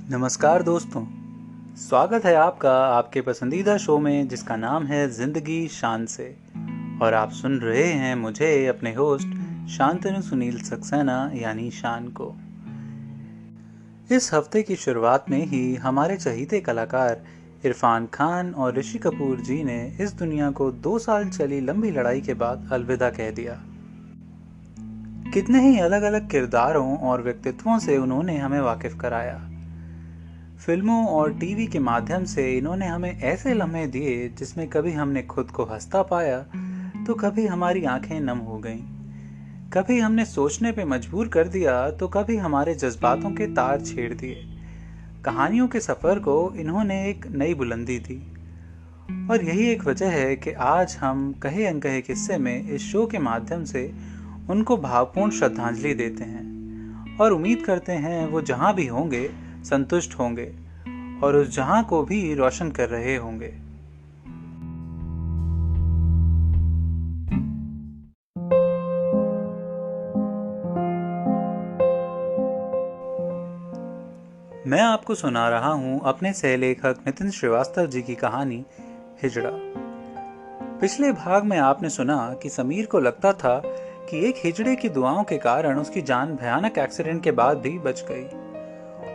नमस्कार दोस्तों। स्वागत है आपका आपके पसंदीदा शो में जिसका नाम है जिंदगी शान से। और आप सुन रहे हैं मुझे अपने होस्ट शांतनु सुनील सक्सेना यानी शान को। इस हफ्ते की शुरुआत में ही हमारे चहीते कलाकार इरफान खान और ऋषि कपूर जी ने इस दुनिया को 2 साल चली लंबी लड़ाई के बाद अलविदा कह दिया। कितने ही अलग अलग किरदारों और व्यक्तित्वों से उन्होंने हमें वाकिफ कराया। फिल्मों और टीवी के माध्यम से इन्होंने हमें ऐसे लम्हे दिए जिसमें कभी हमने खुद को हंसता पाया तो कभी हमारी आंखें नम हो गईं। कभी हमने सोचने पे मजबूर कर दिया तो कभी हमारे जज्बातों के तार छेड़ दिए। कहानियों के सफर को इन्होंने एक नई बुलंदी दी। और यही एक वजह है कि आज हम कहे अनकहे किस्से में इस शो के माध्यम से उनको भावपूर्ण श्रद्धांजलि देते हैं और उम्मीद करते हैं वो जहां भी होंगे संतुष्ट होंगे और उस जहां को भी रोशन कर रहे होंगे। मैं आपको सुना रहा हूं अपने सहलेखक नितिन श्रीवास्तव जी की कहानी हिजड़ा। पिछले भाग में आपने सुना कि समीर को लगता था कि एक हिजड़े की दुआओं के कारण उसकी जान भयानक एक्सीडेंट के बाद भी बच गई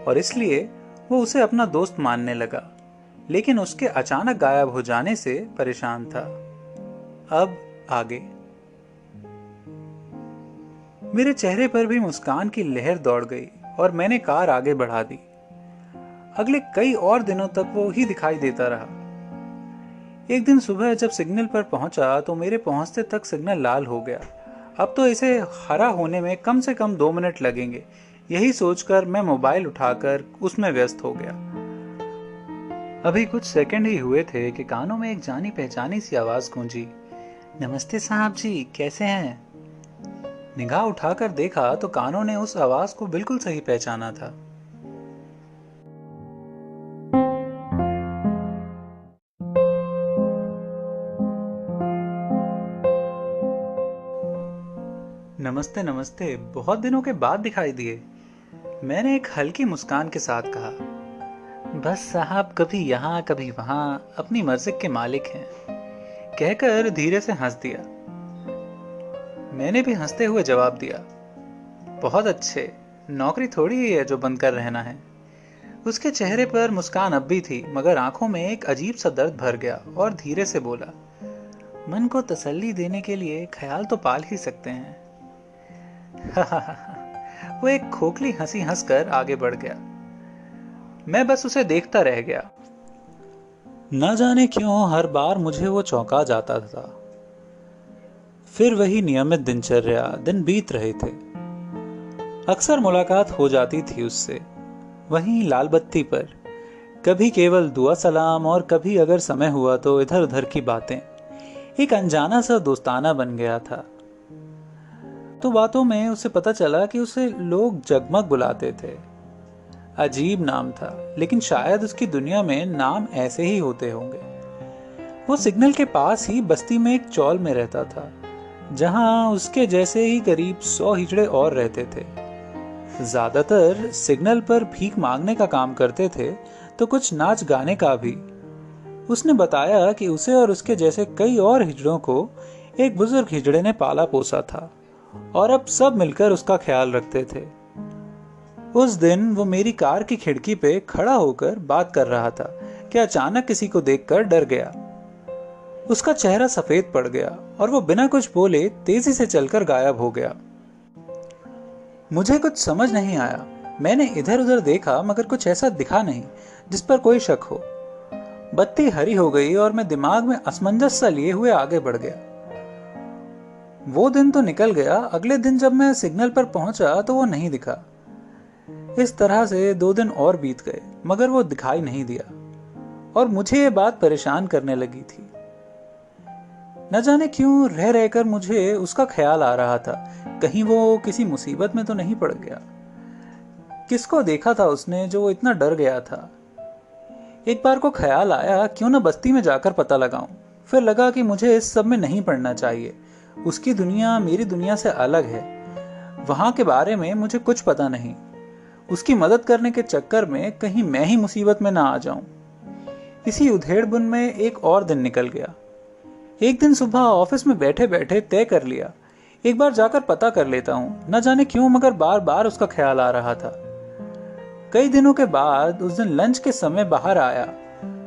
और इसलिए वो उसे अपना दोस्त मानने लगा, लेकिन उसके अचानक गायब हो जाने से परेशान था। अब आगे मेरे चेहरे पर भी मुस्कान की लहर दौड़ गई और मैंने कार आगे बढ़ा दी। अगले कई और दिनों तक वो ही दिखाई देता रहा। एक दिन सुबह जब सिग्नल पर पहुंचा तो मेरे पहुंचते तक सिग्नल लाल हो गया। अब तो इसे हरा होने में कम से कम 2 मिनट लगेंगे। यही सोचकर मैं मोबाइल उठाकर उसमें व्यस्त हो गया। अभी कुछ सेकंड ही हुए थे कि कानों में एक जानी पहचानी सी आवाज गूंजी, नमस्ते साहब जी, कैसे हैं? निगाह उठाकर देखा तो कानों ने उस आवाज को बिल्कुल सही पहचाना था। नमस्ते नमस्ते, बहुत दिनों के बाद दिखाई दिए, मैंने एक हल्की मुस्कान के साथ कहा। बस साहब, कभी यहाँ कभी वहां, अपनी मर्जी के मालिक हैं, कहकर धीरे से हंस दिया। मैंने भी हंसते हुए जवाब दिया, बहुत अच्छे, नौकरी थोड़ी ही है जो बंद कर रहना है। उसके चेहरे पर मुस्कान अब भी थी, मगर आंखों में एक अजीब सा दर्द भर गया और धीरे से बोला, मन को तसल्ली देने के लिए ख्याल तो पाल ही सकते हैं। वो एक खोखली हंसी हंसकर आगे बढ़ गया। मैं बस उसे देखता रह गया। न जाने क्यों हर बार मुझे वो चौंका जाता था। फिर वही नियमित दिनचर्या, दिन बीत रहे थे। अक्सर मुलाकात हो जाती थी उससे, वहीं लाल बत्ती पर, कभी केवल दुआ सलाम और कभी अगर समय हुआ तो इधर उधर की बातें। एक अनजाना सा दोस्ताना बन गया था। तो बातों में उसे पता चला कि उसे लोग जगमग बुलाते थे। अजीब नाम था, लेकिन शायद उसकी दुनिया में नाम ऐसे ही होते होंगे। वो सिग्नल के पास ही बस्ती में एक चौल में रहता था, जहां उसके जैसे ही करीब 100 हिजड़े और रहते थे। ज्यादातर सिग्नल पर भीख मांगने का काम करते थे, तो कुछ नाच गाने का भी। उसने बताया कि उसे और उसके जैसे कई और हिजड़ों को एक बुजुर्ग हिजड़े ने पाला पोसा था और अब सब मिलकर उसका ख्याल रखते थे। उस दिन वो मेरी कार की खिड़की पे खड़ा होकर बात कर रहा था कि अचानक किसी को देखकर डर गया। उसका चेहरा सफेद पड़ गया और वो बिना कुछ बोले तेजी से चलकर गायब हो गया। मुझे कुछ समझ नहीं आया। मैंने इधर उधर देखा मगर कुछ ऐसा दिखा नहीं जिस पर कोई शक हो। बत्ती हरी हो गई और मैं दिमाग में असमंजस सा लिए हुए आगे बढ़ गया। वो दिन तो निकल गया। अगले दिन जब मैं सिग्नल पर पहुंचा तो वो नहीं दिखा। इस तरह से 2 दिन और बीत गए, मगर वो दिखाई नहीं दिया और मुझे ये बात परेशान करने लगी थी। न जाने क्यों रह रहकर मुझे उसका ख्याल आ रहा था, कहीं वो किसी मुसीबत में तो नहीं पड़ गया। किसको देखा था उसने जो वो इतना डर गया था। एक बार को ख्याल आया क्यों न बस्ती में जाकर पता लगाऊं। फिर लगा कि मुझे इस सब में नहीं पड़ना चाहिए। उसकी दुनिया मेरी दुनिया से अलग है, वहां के बारे में मुझे कुछ पता नहीं। उसकी मदद करने के चक्कर में कहीं मैं ही मुसीबत में ना आ जाऊं। इसी उधेड़बुन में एक और दिन निकल गया। एक दिन सुबह ऑफिस में बैठे बैठे तय कर लिया, एक बार जाकर पता कर लेता हूं। न जाने क्यों मगर बार बार उसका ख्याल आ रहा था। कई दिनों के बाद उस दिन लंच के समय बाहर आया।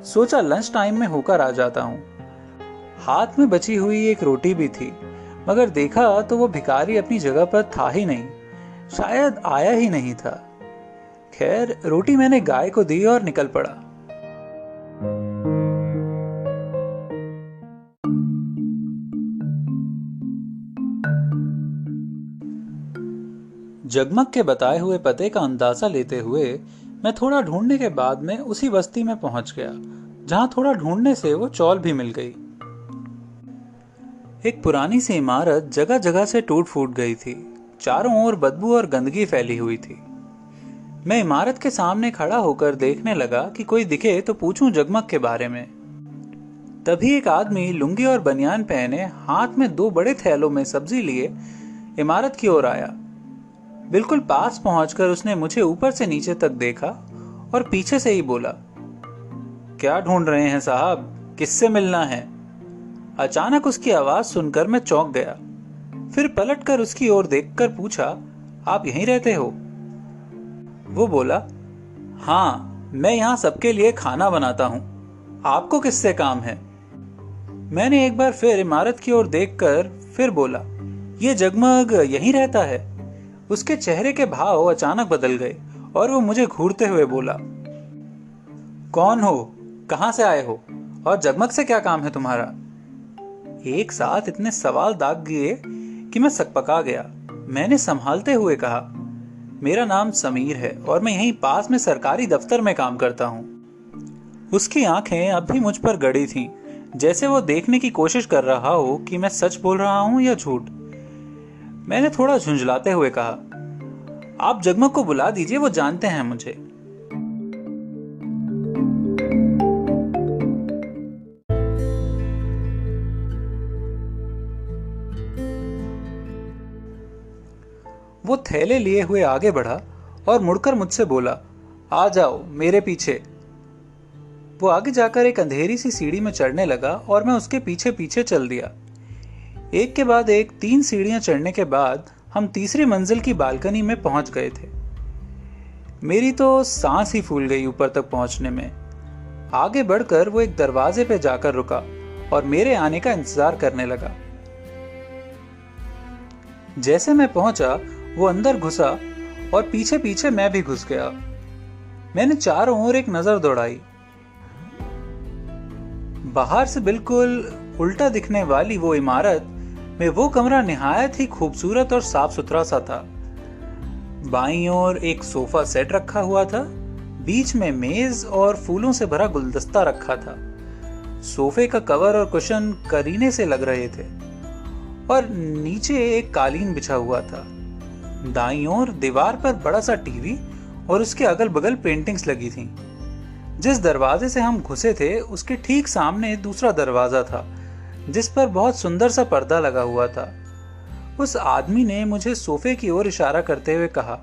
सोचा लंच टाइम में होकर आ जाता हूं। हाथ में बची हुई एक रोटी भी थी, मगर देखा तो वो भिखारी अपनी जगह पर था ही नहीं, शायद आया ही नहीं था। खैर, रोटी मैंने गाय को दी और निकल पड़ा। जगमग के बताए हुए पते का अंदाजा लेते हुए मैं थोड़ा ढूंढने के बाद में उसी बस्ती में पहुंच गया, जहां थोड़ा ढूंढने से वो चौल भी मिल गई। एक पुरानी सी इमारत जगह जगह से टूट फूट गई थी। चारों ओर बदबू और गंदगी फैली हुई थी। मैं इमारत के सामने खड़ा होकर देखने लगा कि कोई दिखे तो पूछूं जगमग के बारे में। तभी एक आदमी लुंगी और बनियान पहने हाथ में 2 बड़े थैलों में सब्जी लिए इमारत की ओर आया। बिल्कुल पास पहुंचकर उसने मुझे ऊपर से नीचे तक देखा और पीछे से ही बोला, क्या ढूंढ रहे हैं साहब, किससे मिलना है? अचानक उसकी आवाज सुनकर मैं चौंक गया। फिर पलटकर उसकी ओर देखकर पूछा, आप यहीं रहते हो? वो बोला, हाँ, मैं यहां सबके लिए खाना बनाता हूं। आपको किससे काम है? मैंने एक बार फिर इमारत की ओर देखकर फिर बोला, ये जगमग यहीं रहता है। उसके चेहरे के भाव अचानक बदल गए और वो मुझे घूरते हुए बोला, कौन हो, कहां से आए हो और जगमग से क्या काम है तुम्हारा? एक साथ इतने सवाल दाग दिए कि मैं सकपका गया। मैंने संभालते हुए कहा, मेरा नाम समीर है और मैं यहीं पास में सरकारी दफ्तर में काम करता हूं। उसकी आंखें अब भी मुझ पर गड़ी थीं, जैसे वो देखने की कोशिश कर रहा हो कि मैं सच बोल रहा हूं या झूठ। मैंने थोड़ा झुंझलाते हुए कहा, आप जगमग को बुला दीजिए, वो जानते हैं मुझे। वो थैले लिए हुए आगे बढ़ा और मुड़कर मुझसे बोला, आ जाओ मेरे पीछे। वो आगे जाकर एक अंधेरी सी सीढ़ी में चढ़ने लगा और मैं उसके पीछे पीछे चल दिया। एक के बाद एक 3 सीढ़ियां चढ़ने के बाद हम तीसरी मंजिल की बालकनी में पहुंच गए थे। मेरी तो सांस ही फूल गई ऊपर तक पहुंचने में। आगे बढ़कर वो एक दरवाजे पे जाकर रुका और मेरे आने का इंतजार करने लगा। जैसे मैं पहुंचा वो अंदर घुसा और पीछे पीछे मैं भी घुस गया। मैंने चारों ओर एक नजर दौड़ाई। बाहर से बिल्कुल उल्टा दिखने वाली वो इमारत में वो कमरा निहायत ही खूबसूरत और साफ सुथरा सा था। बाईं ओर एक सोफा सेट रखा हुआ था, बीच में मेज और फूलों से भरा गुलदस्ता रखा था। सोफे का कवर और कुशन करीने से लग रहे थे और नीचे एक कालीन बिछा हुआ था। दाईं ओर दीवार पर बड़ा सा टीवी और उसके अगल बगल पेंटिंग्स लगी थीं। जिस दरवाजे से हम घुसे थे उसके ठीक सामने दूसरा दरवाजा था, जिस पर बहुत सुंदर सा पर्दा लगा हुआ था। उस आदमी ने मुझे सोफे की ओर इशारा करते हुए कहा,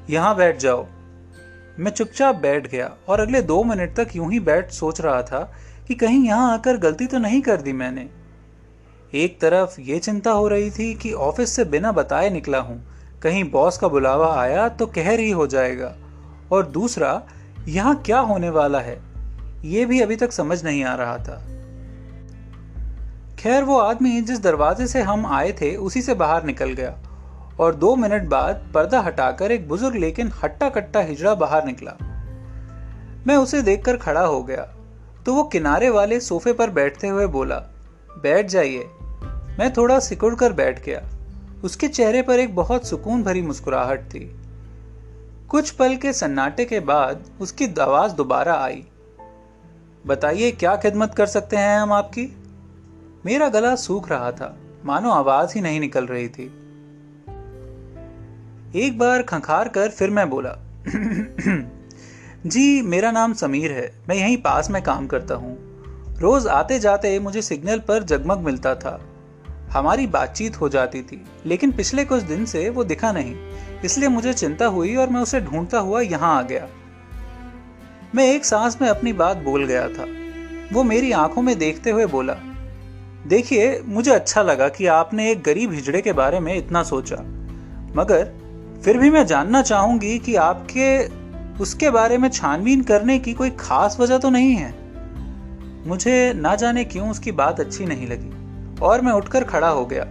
यहां बैठ जाओ। मैं चुपचाप बैठ गया और अगले 2 मिनट तक यूं ही बैठ सोच रहा था कि कहीं यहां आकर गलती तो नहीं कर दी मैंने। एक तरफ ये चिंता हो रही थी कि ऑफिस से बिना बताए निकला हूं, कहीं बॉस का बुलावा आया तो कहर ही हो जाएगा, और दूसरा यहां क्या होने वाला है ये भी अभी तक समझ नहीं आ रहा था। खैर, वो आदमी जिस दरवाजे से हम आए थे उसी से बाहर निकल गया और 2 मिनट बाद पर्दा हटाकर एक बुजुर्ग लेकिन हट्टा कट्टा हिजड़ा बाहर निकला। मैं उसे देखकर खड़ा हो गया तो वो किनारे वाले सोफे पर बैठते हुए बोला, बैठ जाइए। मैं थोड़ा सिकुड़ कर बैठ गया। उसके चेहरे पर एक बहुत सुकून भरी मुस्कुराहट थी। कुछ पल के सन्नाटे के बाद उसकी आवाज दोबारा आई, बताइए क्या खिदमत कर सकते हैं हम आपकी? मेरा गला सूख रहा था, मानो आवाज ही नहीं निकल रही थी। एक बार खंखार कर फिर मैं बोला, जी मेरा नाम समीर है, मैं यहीं पास में काम करता हूँ। रोज आते जाते मुझे सिग्नल पर जगमग मिलता था, हमारी बातचीत हो जाती थी, लेकिन पिछले कुछ दिन से वो दिखा नहीं। इसलिए मुझे चिंता हुई और मैं उसे ढूंढता हुआ यहाँ आ गया। मैं एक सांस में अपनी बात बोल गया था। वो मेरी आंखों में देखते हुए बोला, देखिए, मुझे अच्छा लगा कि आपने एक गरीब हिजड़े के बारे में इतना सोचा, मगर फिर भी मैं जानना चाहूंगी कि आपके उसके बारे में छानबीन करने की कोई खास वजह तो नहीं है। मुझे ना जाने क्यों उसकी बात अच्छी नहीं लगी और मैं उठकर खड़ा हो गया।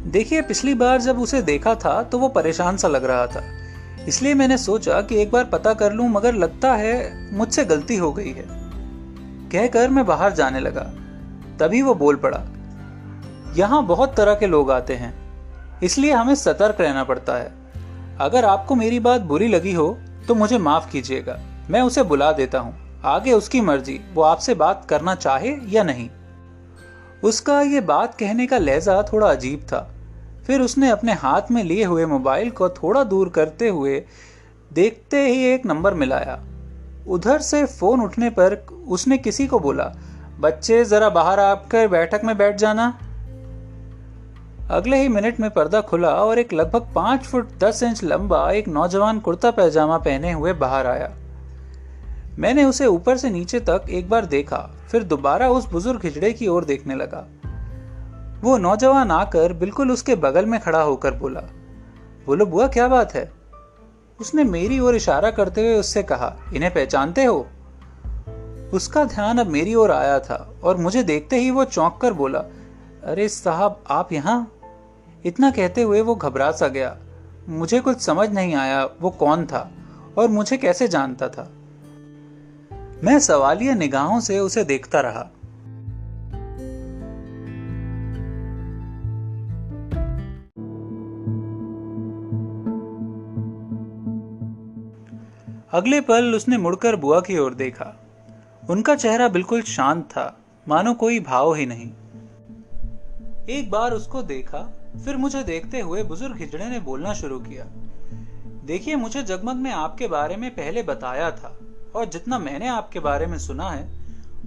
देखिए, पिछली बार जब उसे देखा था तो वो परेशान सा लग रहा था, इसलिए मैंने सोचा कि एक बार पता कर लूं, मगर लगता है मुझसे गलती हो गई है। कहकर मैं बाहर जाने लगा। तभी वो बोल पड़ा, यहाँ बहुत तरह के लोग आते हैं, इसलिए हमें सतर्क रहना पड़ता है। अगर आपको मेरी बात बुरी लगी हो तो मुझे माफ कीजिएगा, मैं उसे बुला देता हूँ, आगे उसकी मर्जी, वो आपसे बात करना चाहे या नहीं। उसका ये बात कहने का लहजा थोड़ा अजीब था। फिर उसने अपने हाथ में लिए हुए मोबाइल को थोड़ा दूर करते हुए देखते ही एक नंबर मिलाया। उधर से फोन उठने पर उसने किसी को बोला, बच्चे जरा बाहर आकर बैठक में बैठ जाना। अगले ही मिनट में पर्दा खुला और एक लगभग 5 फुट 10 इंच लंबा एक नौजवान कुर्ता पैजामा पहने हुए बाहर आया। मैंने उसे ऊपर से नीचे तक एक बार देखा, फिर दोबारा उस बुजुर्ग हिजड़े की ओर देखने लगा। वो नौजवान आकर बिल्कुल उसके बगल में खड़ा होकर बोला, बोलो बुआ, क्या बात है? उसने मेरी ओर इशारा करते हुए उससे कहा, इन्हें पहचानते हो? उसका ध्यान अब मेरी ओर आया था और मुझे देखते ही वो चौंक कर बोला, अरे साहब, आप यहाँ? इतना कहते हुए वो घबरा सा गया। मुझे कुछ समझ नहीं आया वो कौन था और मुझे कैसे जानता था। मैं सवालिया निगाहों से उसे देखता रहा। अगले पल उसने मुड़कर बुआ की ओर देखा। उनका चेहरा बिल्कुल शांत था, मानो कोई भाव ही नहीं। एक बार उसको देखा, फिर मुझे देखते हुए बुजुर्ग हिजड़े ने बोलना शुरू किया, देखिए, मुझे जगमग ने आपके बारे में पहले बताया था और जितना मैंने आपके बारे में सुना है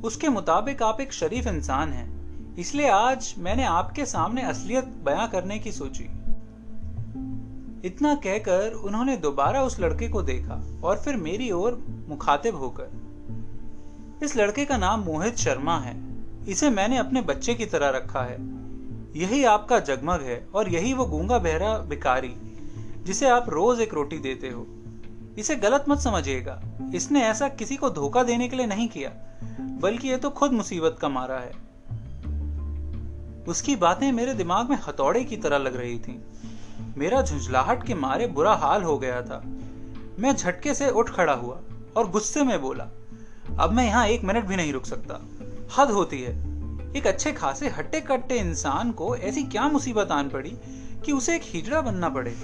उसके मुताबिक आप एक शरीफ इंसान हैं, इसलिए आज मैंने आपके सामने असलियत बयां करने की सोची। इतना कहकर उन्होंने दोबारा उस लड़के को देखा और फिर मेरी ओर मुखातिब होकर, इस लड़के का नाम मोहित शर्मा है, इसे मैंने अपने बच्चे की तरह रखा है। यही आपका जगमग है और यही वो गूंगा बहरा भिखारी जिसे आप रोज एक रोटी देते हो। इसे गलत मत समझिएगा, इसने ऐसा किसी को धोखा देने के लिए नहीं किया, बल्कि ये तो खुद मुसीबत का मारा है। उसकी बातें मेरे दिमाग में हथौड़े की तरह लग रही थीं। मेरा झुंझलाहट के मारे बुरा हाल हो गया था। मैं झटके से उठ खड़ा हुआ और गुस्से में बोला, अब मैं यहाँ 1 मिनट भी नहीं रुक सकता। हद होती है, एक अच्छे खासे हट्टे कट्टे इंसान को ऐसी क्या मुसीबत आन पड़ी कि उसे एक हिजड़ा बनना पड़े।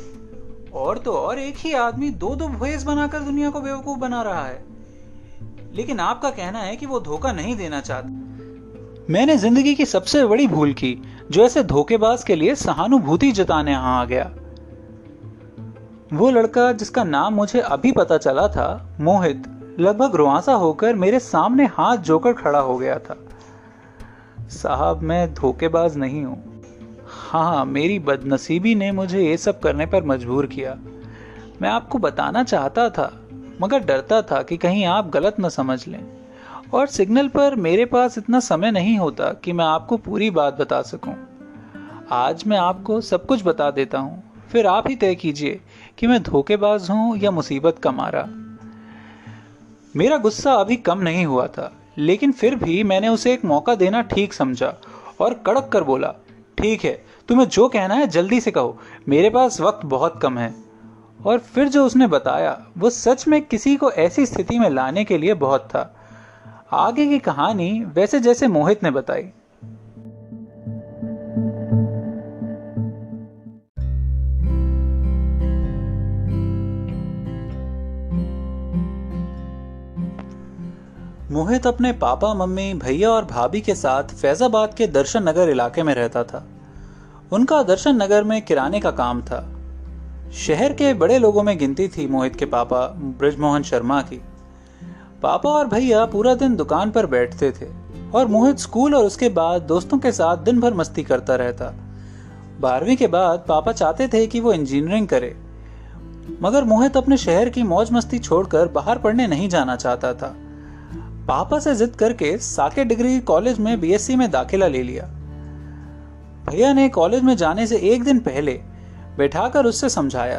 और तो और एक ही आदमी 2-2 भेष बनाकर दुनिया को बेवकूफ बना रहा है। लेकिन आपका कहना है कि वो धोखा नहीं देना चाहता। मैंने जिंदगी की सबसे बड़ी भूल की जो ऐसे धोखेबाज के लिए सहानुभूति जताने यहां आ गया। वो लड़का जिसका नाम मुझे अभी पता चला था, मोहित, लगभग रुआंसा होकर मेरे सामने हाथ जोड़कर खड़ा हो गया था। साहब, मैं धोखेबाज नहीं हूं। हाँ, मेरी बदनसीबी ने मुझे ये सब करने पर मजबूर किया। मैं आपको बताना चाहता था, मगर डरता था कि कहीं आप गलत न समझ लें, और सिग्नल पर मेरे पास इतना समय नहीं होता कि मैं आपको पूरी बात बता सकूं। आज मैं आपको सब कुछ बता देता हूं, फिर आप ही तय कीजिए कि मैं धोखेबाज हूं या मुसीबत का मारा। मेरा गुस्सा अभी कम नहीं हुआ था, लेकिन फिर भी मैंने उसे एक मौका देना ठीक समझा और कड़क कर बोला, ठीक है, तुम्हें जो कहना है जल्दी से कहो, मेरे पास वक्त बहुत कम है। और फिर जो उसने बताया वो सच में किसी को ऐसी स्थिति में लाने के लिए बहुत था। आगे की कहानी वैसे जैसे मोहित ने बताई। मोहित अपने पापा, मम्मी, भैया और भाभी के साथ फैजाबाद के दर्शन नगर इलाके में रहता था। उनका दर्शन नगर में किराने का काम था। शहर के बड़े लोगों में गिनती थी मोहित के पापा बृजमोहन शर्मा की। पापा और भैया पूरा दिन दुकान पर बैठते थे और मोहित स्कूल और उसके बाद दोस्तों के साथ दिन भर मस्ती करता रहता। 12वीं के बाद पापा चाहते थे कि वो इंजीनियरिंग करे। मगर मोहित अपने शहर की मौज मस्ती छोड़कर बाहर पढ़ने नहीं जाना चाहता था। पापा से जिद करके साकेत डिग्री कॉलेज में बीएससी में दाखिला ले लिया। भैया ने कॉलेज में जाने से एक दिन पहले बैठाकर उससे समझाया,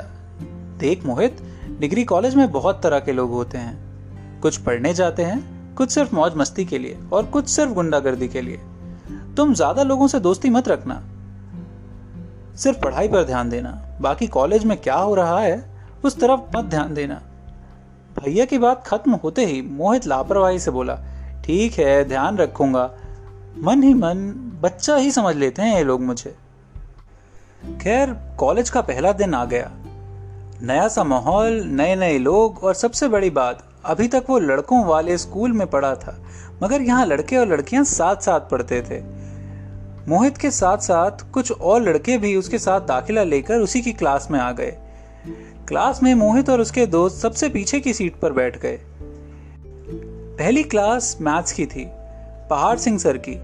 देख मोहित, डिग्री कॉलेज में बहुत तरह के लोग होते हैं। कुछ पढ़ने जाते हैं, कुछ सिर्फ मौज मस्ती के लिए और कुछ सिर्फ गुंडागर्दी के लिए। तुम ज्यादा लोगों से दोस्ती मत रखना, सिर्फ पढ़ाई पर ध्यान देना। बाकी कॉलेज में क्या हो रहा है उस तरफ मत ध्यान देना। भैया की बात खत्म होते ही मोहित लापरवाही से बोला, ठीक है, ध्यान रखूंगा। मन ही मन बच्चा ही समझ लेते हैं ये लोग मुझे। खैर, कॉलेज का पहला दिन आ गया। नया सा माहौल, नए नए लोग और सबसे बड़ी बात, अभी तक वो लड़कों वाले स्कूल में पढ़ा था, मगर यहाँ लड़के और लड़कियां साथ साथ पढ़ते थे। मोहित के साथ साथ कुछ और लड़के भी उसके साथ दाखिला लेकर उसी की क्लास में आ गए। क्लास में मोहित और उसके दोस्त सबसे पीछे की सीट पर बैठ गए। पहली क्लास मैथ्स की थी, पहाड़ सिंह सर की।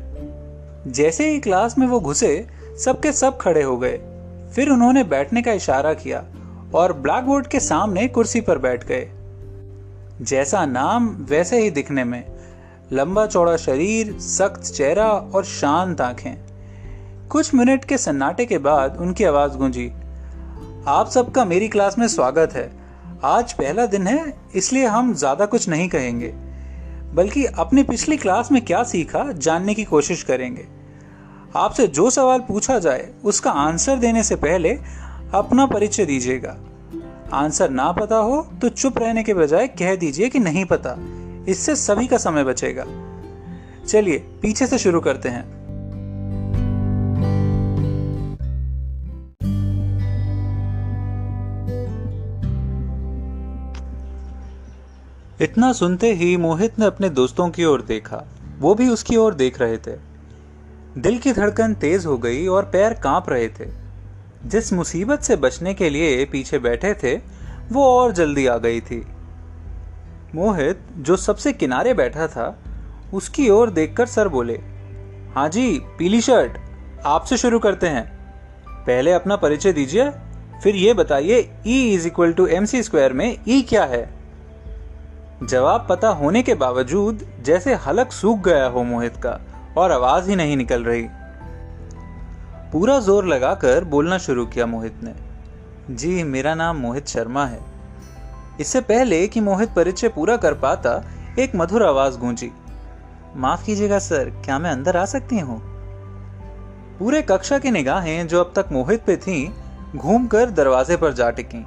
जैसे ही क्लास में वो घुसे, सबके सब खड़े हो गए। फिर उन्होंने बैठने का इशारा किया और ब्लैक बोर्ड के सामने कुर्सी पर बैठ गए। जैसा नाम वैसे ही दिखने में, लंबा चौड़ा शरीर, सख्त चेहरा और शांत आंखें। कुछ मिनट के सन्नाटे के बाद उनकी आवाज गूंजी, आप सबका मेरी क्लास में स्वागत है। आज पहला दिन है, इसलिए हम ज्यादा कुछ नहीं कहेंगे, बल्कि अपनी पिछली क्लास में क्या सीखा जानने की कोशिश करेंगे। आपसे जो सवाल पूछा जाए उसका आंसर देने से पहले अपना परिचय दीजिएगा। आंसर ना पता हो तो चुप रहने के बजाय कह दीजिए कि नहीं पता। इससे सभी का समय बचेगा। चलिए पीछे से शुरू करते हैं। इतना सुनते ही मोहित ने अपने दोस्तों की ओर देखा। वो भी उसकी ओर देख रहे थे। दिल की धड़कन तेज हो गई और पैर कांप रहे थे। जिस मुसीबत से बचने के लिए पीछे बैठे थे, वो और जल्दी आ गई थी। मोहित, जो सबसे किनारे बैठा था, उसकी ओर देखकर सर बोले, हाँ जी, पीली शर्ट, आपसे शुरू करते हैं। पहले अपना परिचय दीजिए, फिर ये बताइए E=mc² में E क्या है। जवाब पता होने के बावजूद जैसे हलक सूख गया हो मोहित का और आवाज ही नहीं निकल रही। पूरा जोर लगाकर बोलना शुरू किया मोहित ने, जी मेरा नाम मोहित शर्मा है। इससे पहले कि मोहित परिचय पूरा कर पाता, एक मधुर आवाज गूंजी, माफ कीजिएगा सर, क्या मैं अंदर आ सकती हूँ। पूरे कक्षा की निगाहें जो अब तक मोहित पे थीं, घूमकर दरवाजे पर जा टिकीं।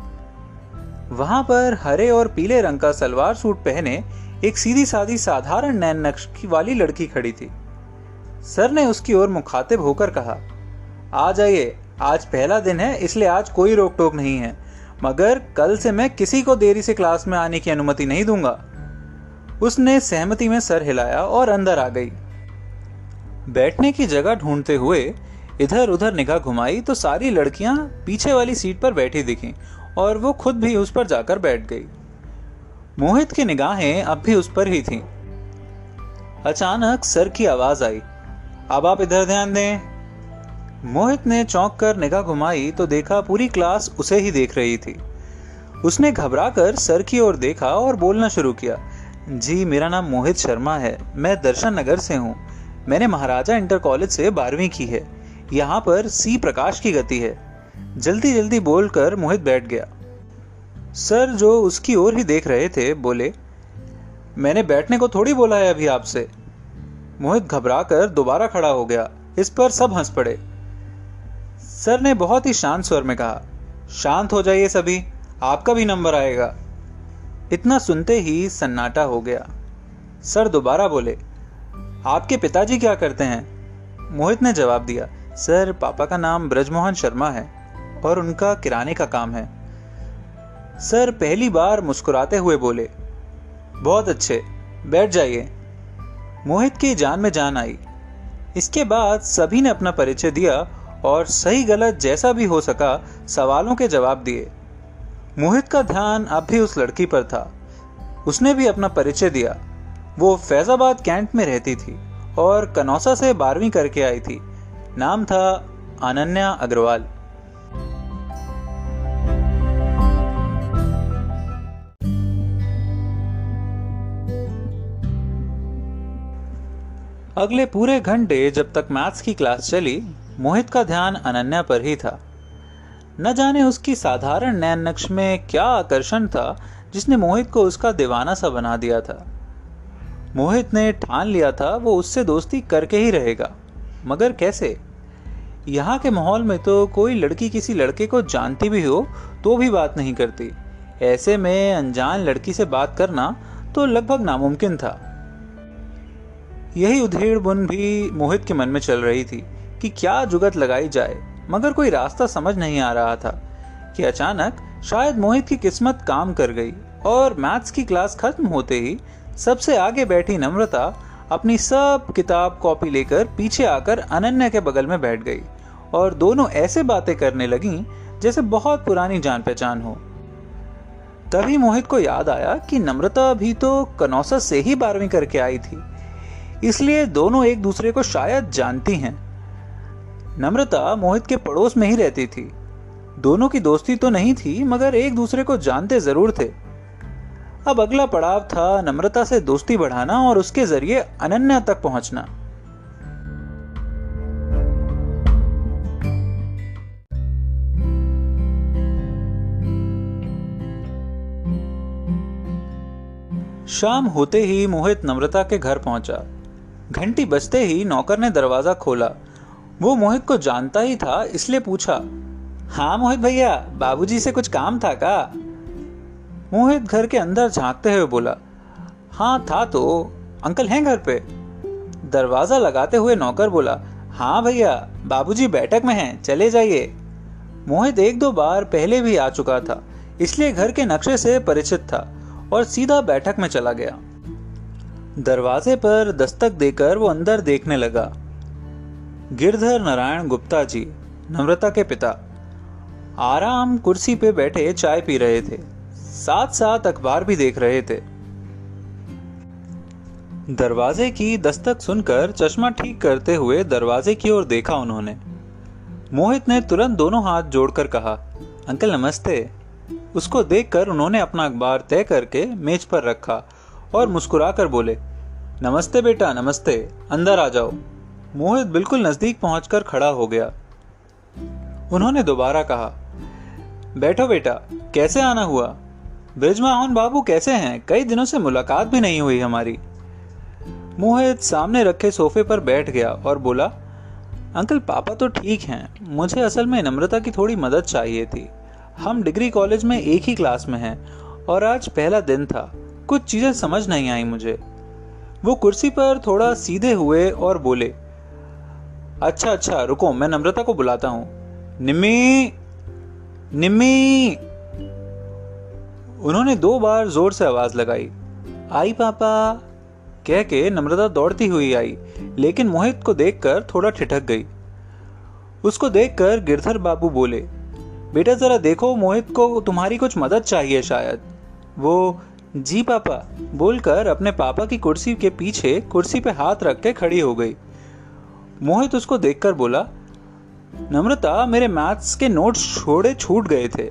वहां पर हरे और पीले रंग का सलवार सूट पहने एक सीधी सादी साधारण नैन नक्श वाली लड़की खड़ी थी। सर ने उसकी ओर मुखातिब होकर कहा, आ जाइए, आज पहला दिन है, इसलिए आज कोई रोक टोक नहीं है, मगर कल से मैं किसी को देरी से क्लास में आने की अनुमति नहीं दूंगा। उसने सहमति में सर हिलाया और अंदर आ गई। बैठने की जगह ढूंढते हुए इधर उधर निगाह घुमाई तो सारी लड़कियां पीछे वाली सीट पर बैठी दिखीं और वो खुद भी उस पर जाकर बैठ गई। मोहित की निगाहें अब भी उस पर ही थीं। अचानक सर की आवाज आई, अब आप इधर ध्यान दें। मोहित ने चौंक कर निगाह घुमाई तो देखा पूरी क्लास उसे ही देख रही थी। उसने घबराकर सर की ओर देखा और बोलना शुरू किया, जी मेरा नाम मोहित शर्मा है, मैं दर्शन नगर से हूँ। मैंने महाराजा इंटर कॉलेज से 12वीं की है। यहाँ पर सी प्रकाश की गति है। जल्दी जल्दी बोलकर मोहित बैठ गया। सर, जो उसकी ओर ही देख रहे थे, बोले, मैंने बैठने को थोड़ी बोला है अभी आपसे। मोहित घबराकर दोबारा खड़ा हो गया। इस पर सब हंस पड़े। सर ने बहुत ही शांत स्वर में कहा, शांत हो जाइए सभी, आपका भी नंबर आएगा। इतना सुनते ही सन्नाटा हो गया। सर दोबारा बोले, आपके पिताजी क्या करते हैं? मोहित ने जवाब दिया, सर पापा का नाम ब्रजमोहन शर्मा है और उनका किराने का काम है। सर पहली बार मुस्कुराते हुए बोले, बहुत अच्छे, बैठ जाइए। मोहित की जान में जान आई। इसके बाद सभी ने अपना परिचय दिया और सही गलत जैसा भी हो सका सवालों के जवाब दिए। मोहित का ध्यान अब भी उस लड़की पर था। उसने भी अपना परिचय दिया। वो फैजाबाद कैंट में रहती थी और कनौसा से 12वीं करके आई थी। नाम था अनन्या अग्रवाल। अगले पूरे घंटे जब तक मैथ्स की क्लास चली, मोहित का ध्यान अनन्या पर ही था। न जाने उसकी साधारण नैन नक्श में क्या आकर्षण था जिसने मोहित को उसका दीवाना सा बना दिया था। मोहित ने ठान लिया था वो उससे दोस्ती करके ही रहेगा, मगर कैसे? यहाँ के माहौल में तो कोई लड़की किसी लड़के को जानती भी हो तो भी बात नहीं करती। ऐसे में अनजान लड़की से बात करना तो लगभग नामुमकिन था। यही उधेड़-बुन भी मोहित के मन में चल रही थी कि क्या जुगत लगाई जाए, मगर कोई रास्ता समझ नहीं आ रहा था कि अचानक शायद मोहित की किस्मत काम कर गई और मैथ्स की क्लास खत्म होते ही सबसे आगे बैठी नम्रता अपनी सब किताब कॉपी लेकर पीछे आकर अनन्या के बगल में बैठ गई और दोनों ऐसे बातें करने लगीं जैसे बहुत पुरानी जान पहचान हो। तभी मोहित को याद आया कि नम्रता भी तो कनौसा से ही 12वीं करके आई थी, इसलिए दोनों एक दूसरे को शायद जानती हैं। नम्रता मोहित के पड़ोस में ही रहती थी। दोनों की दोस्ती तो नहीं थी, मगर एक दूसरे को जानते जरूर थे। अब अगला पड़ाव था नम्रता से दोस्ती बढ़ाना और उसके जरिए अनन्या तक पहुंचना। शाम होते ही मोहित नम्रता के घर पहुंचा। घंटी बजते ही नौकर ने दरवाजा खोला। वो मोहित को जानता ही था, इसलिए पूछा, हाँ मोहित भैया, बाबूजी से कुछ काम था का? मोहित घर के अंदर झांकते हुए बोला, हाँ था तो, अंकल हैं घर पे? दरवाजा लगाते हुए नौकर बोला, हाँ भैया, बाबूजी बैठक में हैं, चले जाइए। मोहित 1-2 बार पहले भी आ चुका था, इसलिए घर के नक्शे से परिचित था और सीधा बैठक में चला गया। दरवाजे पर दस्तक देकर वो अंदर देखने लगा। गिरधर नारायण गुप्ता जी, नम्रता के पिता, आराम कुर्सी पे बैठे चाय पी रहे थे, साथ साथ अखबार भी देख रहे थे। दरवाजे की दस्तक सुनकर चश्मा ठीक करते हुए दरवाजे की ओर देखा उन्होंने। मोहित ने तुरंत दोनों हाथ जोड़कर कहा, अंकल नमस्ते। उसको देखकर उन्होंने अपना अखबार तय करके मेज पर रखा और मुस्कुराकर बोले, नमस्ते बेटा नमस्ते, अंदर आ जाओ। मोहित बिल्कुल नजदीक पहुंचकर खड़ा हो गया। उन्होंने दोबारा कहा, बैठो बेटा, कैसे आना हुआ? ब्रिजमोहन बाबू कैसे हैं? कई दिनों से मुलाकात भी नहीं हुई हमारी। मोहित सामने रखे सोफे पर बैठ गया और बोला, अंकल पापा तो ठीक हैं, मुझे असल में नम्रता की थोड़ी मदद चाहिए थी। हम डिग्री कॉलेज में एक ही क्लास में हैं और आज पहला दिन था, कुछ चीजें समझ नहीं आई मुझे। वो कुर्सी पर थोड़ा सीधे हुए और बोले, अच्छा रुको, मैं नम्रता को बुलाता हूं। निम्मी निम्मी। उन्होंने 2 बार जोर से आवाज लगाई। आई पापा, कह के नम्रता दौड़ती हुई आई, लेकिन मोहित को देखकर थोड़ा ठिठक गई। उसको देखकर गिरधर बाबू बोले, बेटा जरा देखो, मोहित को तुम्हारी कुछ मदद चाहिए शायद। वो जी पापा बोलकर अपने पापा की कुर्सी के पीछे कुर्सी पे हाथ रख के खड़ी हो गई। मोहित उसको देखकर बोला, नम्रता मेरे मैथ्स के नोट्स थोड़े छूट गए थे,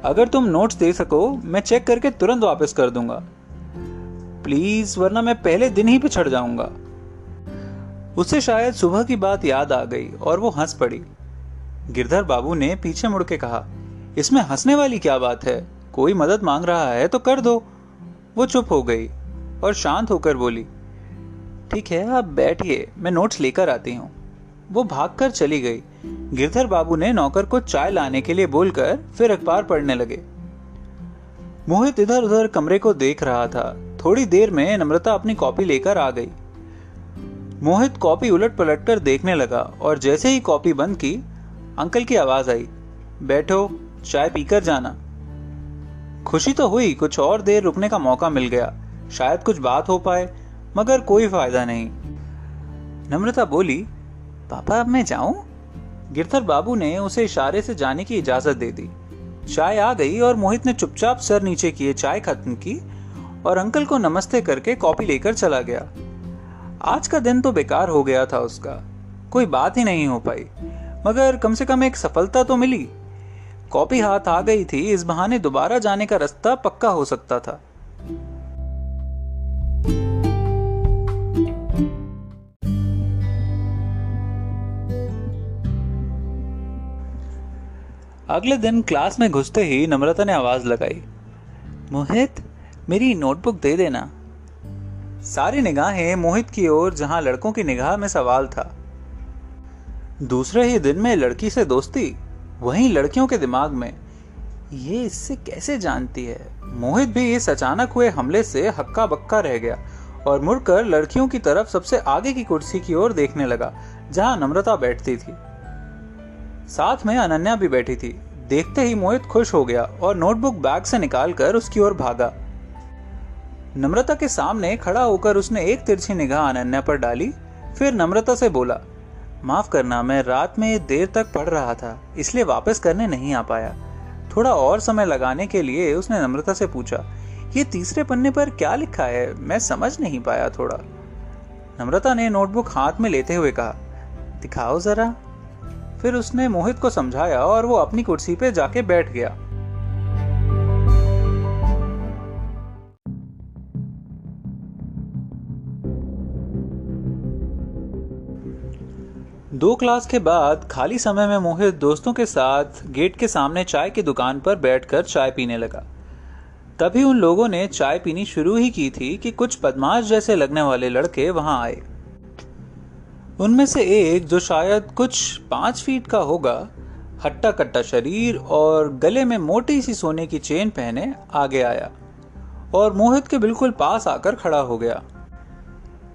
अगर तुम नोट्स दे सको मैं चेक करके तुरंत वापस कर दूंगा प्लीज, वरना मैं पहले दिन ही पे चढ़ जाऊंगा। उसे शायद सुबह की बात याद आ गई और वो हंस पड़ी। गिरधर बाबू ने पीछे मुड़ के कहा, इसमें हंसने वाली क्या बात है, कोई मदद मांग रहा है तो कर दो। वो चुप हो गई और शांत होकर बोली, ठीक है आप बैठिए, मैं नोट्स लेकर आती हूँ। वो भागकर चली गई। गिरधर बाबू ने नौकर को चाय लाने के लिए बोलकर फिर अखबार पढ़ने लगे। मोहित इधर उधर कमरे को देख रहा था। थोड़ी देर में नम्रता अपनी कॉपी लेकर आ गई। मोहित कॉपी उलट पलट कर देखने लगा और जैसे ही कॉपी बंद की, अंकल की आवाज आई, बैठो, चाय पीकर जाना। खुशी तो हुई, कुछ और देर रुकने का मौका मिल गया, शायद कुछ बात हो पाए, मगर कोई फायदा नहीं। नम्रता बोली, पापा अब मैं जाऊं? गिरधर बाबू ने उसे इशारे से जाने की इजाजत दे दी। चाय आ गई और मोहित ने चुपचाप सर नीचे किए चाय खत्म की और अंकल को नमस्ते करके कॉपी लेकर चला गया। आज का दिन तो बेकार हो गया था उसका, कोई बात ही नहीं हो पाई, मगर कम से कम एक सफलता तो मिली। कॉपी हाथ आ गई थी, इस बहाने दोबारा जाने का रास्ता पक्का हो सकता था। अगले दिन क्लास में घुसते ही नम्रता ने आवाज लगाई, मोहित, मेरी नोटबुक दे देना। सारी निगाहें मोहित की ओर, जहां लड़कों की निगाह में सवाल था। दूसरे ही दिन में लड़की से दोस्ती, वहीं लड़कियों के दिमाग में ये इससे कैसे जानती है। मोहित भी इस अचानक हुए हमले से हक्का बक्का रह गया और मुड़कर लड़कियों की तरफ सबसे आगे की कुर्सी की ओर देखने लगा, जहां नम्रता बैठती थी। साथ में अनन्या भी बैठी थी। देखते ही मोहित खुश हो गया और नोटबुक बैग से निकालकर उसकी ओर भागा। नम्रता के सामने खड़ा होकर उसने एक तिरछी निगाह अनन्या पर डाली, फिर नम्रता से बोला, माफ करना, मैं रात में देर तक पढ़ रहा था, इसलिए वापस करने नहीं आ पाया। थोड़ा और समय लगाने के लिए उसने नम्रता से पूछा, ये तीसरे पन्ने पर क्या लिखा है, मैं समझ नहीं पाया थोड़ा। नम्रता ने नोटबुक हाथ में लेते हुए कहा, दिखाओ जरा। फिर उसने मोहित को समझाया और वो अपनी कुर्सी पे जाके बैठ गया। दो क्लास के बाद खाली समय में मोहित दोस्तों के साथ गेट के सामने चाय की दुकान पर बैठकर चाय पीने लगा। तभी उन लोगों ने चाय पीनी शुरू ही की थी कि कुछ बदमाश जैसे लगने वाले लड़के वहां आए। उनमें से एक, जो शायद कुछ 5 फीट का होगा, हट्टा कट्टा शरीर और गले में मोटी सी सोने की चेन पहने आगे आया और मोहित के बिल्कुल पास आकर खड़ा हो गया।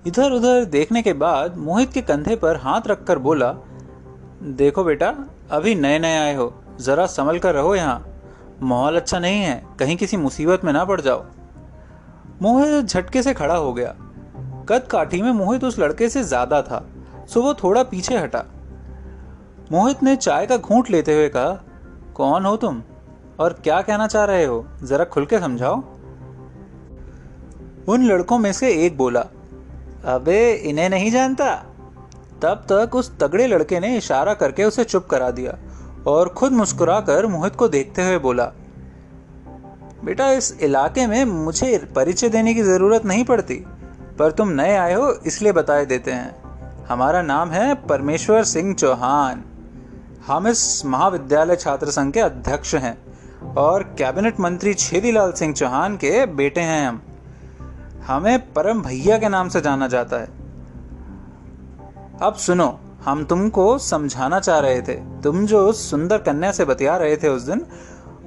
इधर उधर देखने के बाद मोहित के कंधे पर हाथ रखकर बोला, देखो बेटा, अभी नए नए आए हो, जरा संभल कर रहो, यहाँ माहौल अच्छा नहीं है, कहीं किसी मुसीबत में ना पड़ जाओ। मोहित झटके से खड़ा हो गया। कद काठी में मोहित उस लड़के से ज्यादा था, सो वो थोड़ा पीछे हटा। मोहित ने चाय का घूंट लेते हुए कहा, कौन हो तुम और क्या कहना चाह रहे हो, जरा खुल के समझाओ। उन लड़कों में से एक बोला, अबे इन्हें नहीं जानता। तब तक उस तगड़े लड़के ने इशारा करके उसे चुप करा दिया और खुद मुस्कुराकर मोहित को देखते हुए बोला, बेटा, इस इलाके में मुझे परिचय देने की जरूरत नहीं पड़ती, पर तुम नए आए हो इसलिए बताए देते हैं। हमारा नाम है परमेश्वर सिंह चौहान। हम इस महाविद्यालय छात्र संघ के अध्यक्ष हैं और कैबिनेट मंत्री छेदीलाल सिंह चौहान के बेटे हैं। हमें परम भैया के नाम से जाना जाता है। अब सुनो, हम तुमको समझाना चाह रहे थे। तुम जो उस सुंदर कन्या से बतिया रहे थे उस दिन,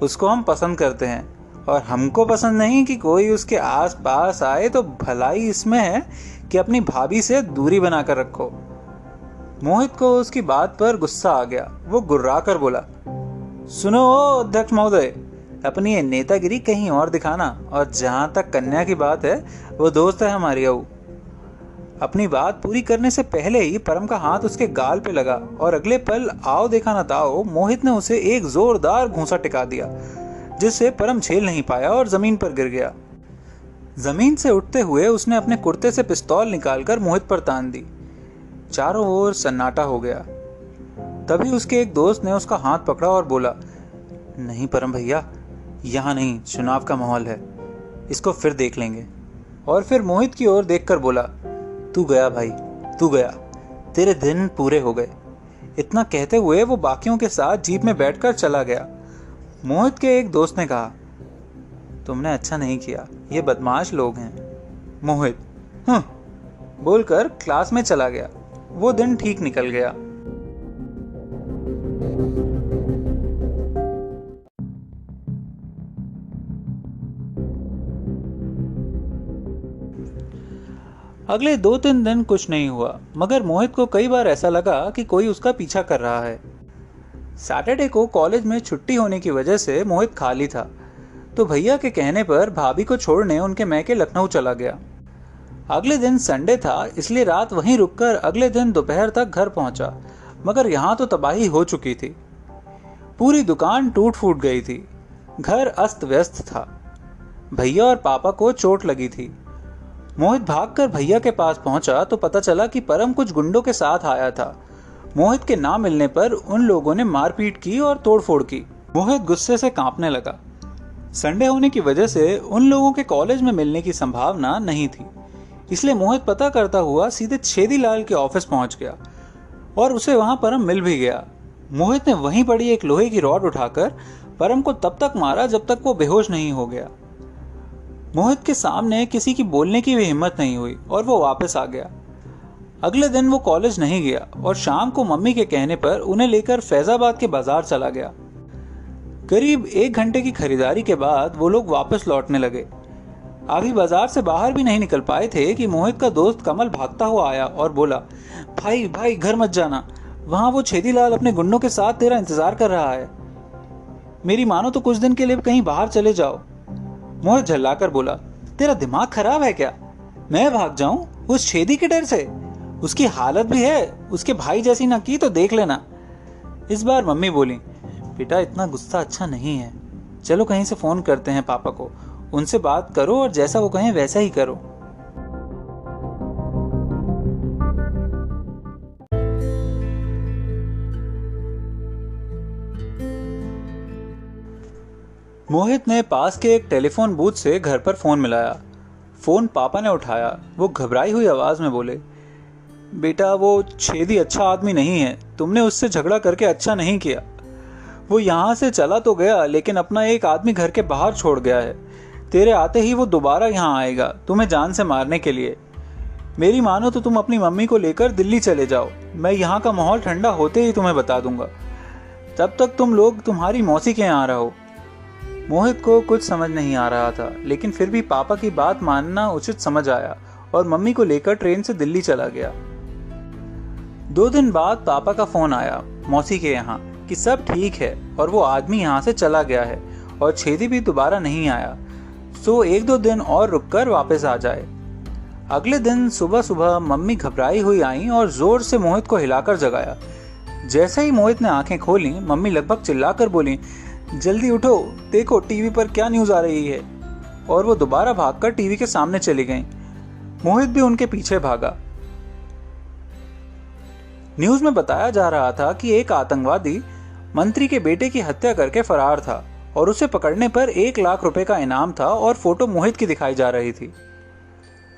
उसको हम पसंद करते हैं और हमको पसंद नहीं कि कोई उसके आस पास आए, तो भलाई इसमें है कि अपनी भाभी से दूरी बनाकर रखो। मोहित को उसकी बात पर गुस्सा आ गया। वो गुर्रा कर बोला, सुनो अध्यक्ष महोदय, अपनी ये नेतागिरी कहीं और दिखाना, और जहां तक कन्या की बात है, वो दोस्त है हमारी। अपनी बात पूरी करने से पहले ही परम का हाथ उसके गाल पे लगा और अगले पल आओ देखा ना ताओ, मोहित ने उसे एक जोरदार घूंसा टिका दिया, जिससे परम झेल नहीं पाया और जमीन पर गिर गया। जमीन से उठते हुए उसने अपने कुर्ते से पिस्तौल निकालकर मोहित पर तान दी। चारों ओर सन्नाटा हो गया। तभी उसके एक दोस्त ने उसका हाथ पकड़ा और बोला, नहीं परम भैया, यहाँ नहीं, चुनाव का माहौल है, इसको फिर देख लेंगे। और फिर मोहित की ओर देखकर बोला, तू गया भाई, तू गया, तेरे दिन पूरे हो गए। इतना कहते हुए वो बाकियों के साथ जीप में बैठकर चला गया। मोहित के एक दोस्त ने कहा, तुमने अच्छा नहीं किया, ये बदमाश लोग हैं। मोहित बोलकर क्लास में चला गया। वो दिन ठीक निकल गया। अगले 2-3 दिन कुछ नहीं हुआ, मगर मोहित को कई बार ऐसा लगा कि कोई उसका पीछा कर रहा है। सैटरडे को कॉलेज में छुट्टी होने की वजह से मोहित खाली था, तो भैया के कहने पर भाभी को छोड़ने उनके मैके लखनऊ चला गया। अगले दिन संडे था, इसलिए रात वहीं रुककर अगले दिन दोपहर तक घर पहुंचा, मगर यहां तो तबाही हो चुकी थी। पूरी दुकान टूट फूट गई थी, घर अस्त व्यस्त था। भैया और पापा को चोट लगी थी। मोहित भागकर भैया के पास पहुंचा तो पता चला कि परम कुछ गुंडों के साथ आया था। मोहित के ना मिलने पर उन लोगों ने मारपीट की और तोड़फोड़ की। मोहित गुस्से से कांपने लगा। संडे होने की वजह से उन लोगों के कॉलेज में मिलने की संभावना नहीं थी, इसलिए मोहित पता करता हुआ सीधे छेदीलाल के ऑफिस पहुंच गया और उसे वहां परम मिल भी गया। मोहित ने वहीं पड़ी एक लोहे की रॉड उठाकर परम को तब तक मारा जब तक वो बेहोश नहीं हो गया। मोहित के सामने किसी की बोलने की भी हिम्मत नहीं हुई और वो वापस आ गया। अगले दिन वो कॉलेज नहीं गया और शाम को मम्मी के कहने पर उन्हें लेकर फैजाबाद के बाजार चला गया। करीब 1 घंटे की खरीदारी के बाद वो लोग वापस लौटने लगे। अभी बाजार से बाहर भी नहीं निकल पाए थे कि मोहित का दोस्त कमल भागता हुआ आया और बोला, भाई भाई घर मत जाना, वहां वो छेदीलाल अपने गुंडों के साथ तेरा इंतजार कर रहा है। मेरी मानो तो कुछ दिन के लिए कहीं बाहर चले जाओ। मोहित झल्लाकर बोला, तेरा दिमाग खराब है क्या? मैं भाग जाऊं उस छेदी के डर से? उसकी हालत भी है उसके भाई जैसी ना की तो देख लेना। इस बार मम्मी बोली, बेटा इतना गुस्सा अच्छा नहीं है, चलो कहीं से फोन करते हैं पापा को, उनसे बात करो और जैसा वो कहें वैसा ही करो। मोहित ने पास के एक टेलीफोन बूथ से घर पर फोन मिलाया। फोन पापा ने उठाया। वो घबराई हुई आवाज में बोले, बेटा वो छेदी अच्छा आदमी नहीं है, तुमने उससे झगड़ा करके अच्छा नहीं किया। वो यहाँ से चला तो गया लेकिन अपना एक आदमी घर के बाहर छोड़ गया है। तेरे आते ही वो दोबारा यहाँ आएगा तुम्हें जान से मारने के लिए। मेरी मानो तो तुम अपनी मम्मी को लेकर दिल्ली चले जाओ, मैं यहाँ का माहौल ठंडा होते ही तुम्हें बता दूंगा। तब तक तुम लोग तुम्हारी मौसी के यहाँ रहो। मोहित को कुछ समझ नहीं आ रहा था लेकिन फिर भी पापा की बात मानना उचित समझ आया और मम्मी को लेकर ट्रेन से दिल्ली चला गया। 2 दिन बाद पापा का फोन आया मौसी के यहाँ कि सब ठीक है और वो आदमी यहाँ से चला गया है और छेदी भी दोबारा नहीं आया, सो 1-2 दिन और रुककर वापस आ जाए। अगले दिन सुबह सुबह मम्मी घबराई हुई आई और जोर से मोहित को हिलाकर जगाया। जैसे ही मोहित ने आंखें खोली मम्मी लगभग चिल्लाकर बोली, जल्दी उठो, देखो टीवी पर क्या न्यूज आ रही है। और वो दोबारा भागकर टीवी के सामने चली गईं। मोहित भी उनके पीछे भागा। न्यूज में बताया जा रहा था कि एक आतंकवादी मंत्री के बेटे की हत्या करके फरार था और उसे पकड़ने पर 1 लाख रुपए का इनाम था और फोटो मोहित की दिखाई जा रही थी।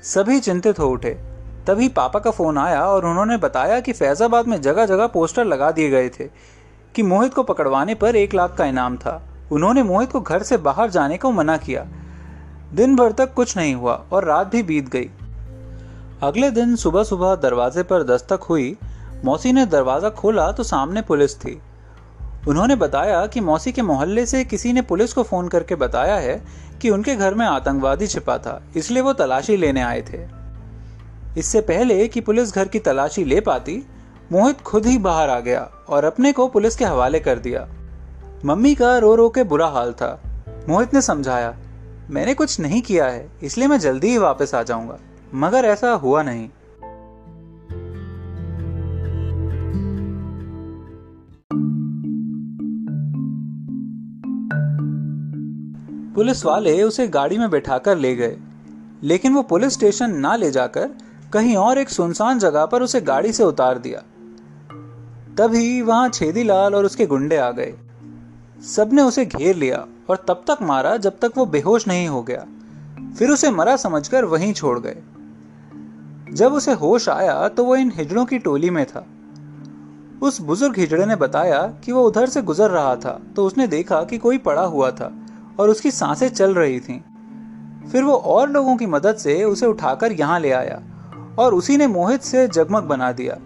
सभी चिंतित हो उठे। तभी पापा का फोन आया और उन्होंने बताया कि फैजाबाद में जगह जगह पोस्टर लगा दिए गए थे कि मोहित को पकड़वाने पर 1 लाख का इनाम था। उन्होंने मोहित को घर से बाहर जाने को मना किया। दिन भर तक कुछ नहीं हुआ और रात भी बीत गई। अगले दिन सुबह सुबह दरवाजे पर दस्तक हुई। मौसी ने दरवाजा खोला तो सामने पुलिस थी। उन्होंने बताया कि मौसी के मोहल्ले से किसी ने पुलिस को फोन करके बताया है कि उनके घर में आतंकवादी छिपा था, इसलिए वो तलाशी लेने आए थे। इससे पहले कि पुलिस घर की तलाशी ले पाती, मोहित खुद ही बाहर आ गया और अपने को पुलिस के हवाले कर दिया। मम्मी का रो रो के बुरा हाल था। मोहित ने समझाया, मैंने कुछ नहीं किया है इसलिए मैं जल्दी ही वापस आ जाऊंगा, मगर ऐसा हुआ नहीं। पुलिस वाले उसे गाड़ी में बैठाकर ले गए, लेकिन वो पुलिस स्टेशन ना ले जाकर कहीं और एक सुनसान जगह पर उसे गाड़ी से उतार दिया। तभी वहां छेदीलाल और उसके गुंडे आ गए। सबने उसे घेर लिया और तब तक मारा जब तक वो बेहोश नहीं हो गया। फिर उसे मरा समझकर वहीं छोड़ गए। जब उसे होश आया तो वो इन हिजड़ों की टोली में था। उस बुजुर्ग हिजड़े ने बताया कि वो उधर से गुजर रहा था तो उसने देखा कि कोई पड़ा हुआ था और उसकी सांसें चल रही थीं। फिर वो और लोगों की मदद से उसे उठाकर यहाँ ले आया और उसी ने मोहित से जगमग बना दिया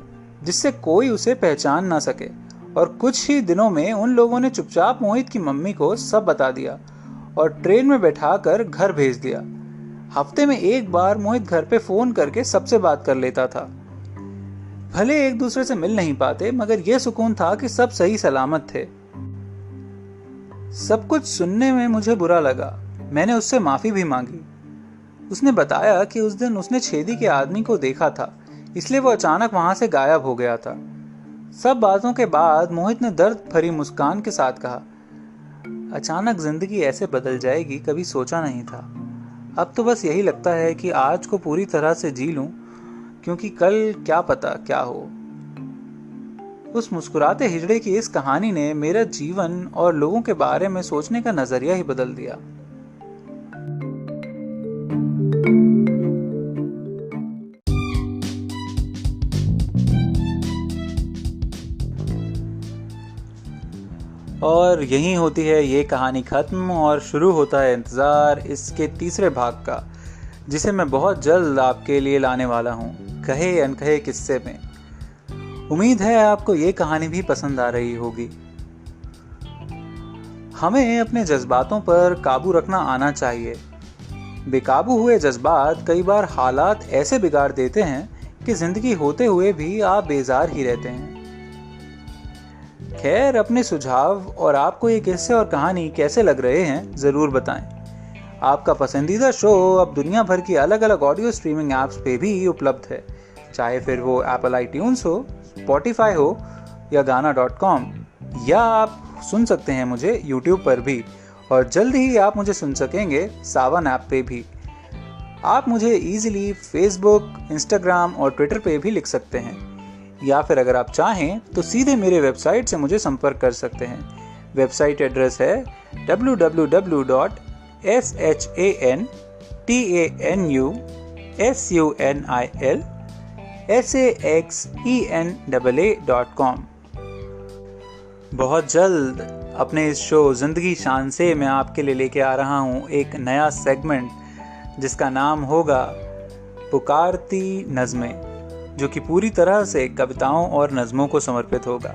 जिससे कोई उसे पहचान ना सके। और कुछ ही दिनों में उन लोगों ने चुपचाप मोहित की मम्मी को सब बता दिया और ट्रेन में बैठाकर घर भेज दिया। हफ्ते में एक बार मोहित घर पे फोन करके सबसे बात कर लेता था। भले एक दूसरे से मिल नहीं पाते मगर यह सुकून था कि सब सही सलामत थे। सब कुछ सुनने में मुझे बुरा लगा। मैंने उससे माफी भी मांगी। उसने बताया कि उस दिन उसने छेदी के आदमी को देखा था, इसलिए वो अचानक वहां से गायब हो गया था। सब बातों के बाद मोहित ने दर्द भरी मुस्कान के साथ कहा, अचानक जिंदगी ऐसे बदल जाएगी कभी सोचा नहीं था। अब तो बस यही लगता है कि आज को पूरी तरह से जी लूं, क्योंकि कल क्या पता क्या हो। उस मुस्कुराते हिजड़े की इस कहानी ने मेरा जीवन और लोगों के बारे में सोचने का नजरिया ही बदल दिया। और यहीं होती है ये कहानी ख़त्म और शुरू होता है इंतज़ार इसके तीसरे भाग का, जिसे मैं बहुत जल्द आपके लिए लाने वाला हूँ कहे अनकहे किस्से में। उम्मीद है आपको ये कहानी भी पसंद आ रही होगी। हमें अपने जज्बातों पर काबू रखना आना चाहिए। बेकाबू हुए जज्बात कई बार हालात ऐसे बिगाड़ देते हैं कि जिंदगी होते हुए भी आप बेजार ही रहते हैं। खैर, अपने सुझाव और आपको ये किस्से और कहानी कैसे लग रहे हैं ज़रूर बताएं। आपका पसंदीदा शो अब दुनिया भर की अलग अलग ऑडियो स्ट्रीमिंग ऐप्स पे भी उपलब्ध है, चाहे फिर वो एप्पल आईट्यून्स हो, स्पॉटिफाई हो या गाना.com, या आप सुन सकते हैं मुझे यूट्यूब पर भी, और जल्द ही आप मुझे सुन सकेंगे सावन ऐप पे भी। आप मुझे ईजिली फेसबुक, इंस्टाग्राम और ट्विटर पे भी लिख सकते हैं, या फिर अगर आप चाहें तो सीधे मेरे वेबसाइट से मुझे संपर्क कर सकते हैं। वेबसाइट एड्रेस है www.shanilsaxenaa.com। बहुत जल्द अपने इस शो जिंदगी शान से मैं आपके लिए लेके आ रहा हूँ एक नया सेगमेंट, जिसका नाम होगा पुकारती नज़में, जो कि पूरी तरह से कविताओं और नज़मों को समर्पित होगा।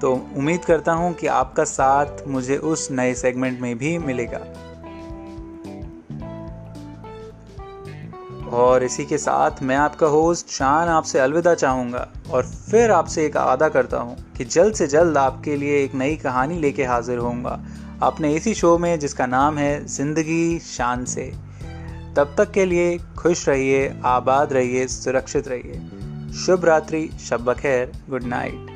तो उम्मीद करता हूँ कि आपका साथ मुझे उस नए सेगमेंट में भी मिलेगा। और इसी के साथ मैं आपका होस्ट शान आपसे अलविदा चाहूँगा, और फिर आपसे एक वादा करता हूँ कि जल्द से जल्द आपके लिए एक नई कहानी लेके हाजिर होऊंगा अपने इसी शो में, जिसका नाम है जिंदगी शान से। तब तक के लिए खुश रहिए, आबाद रहिए, सुरक्षित रहिए। शुभ रात्रि, शब बखैर, गुड नाइट।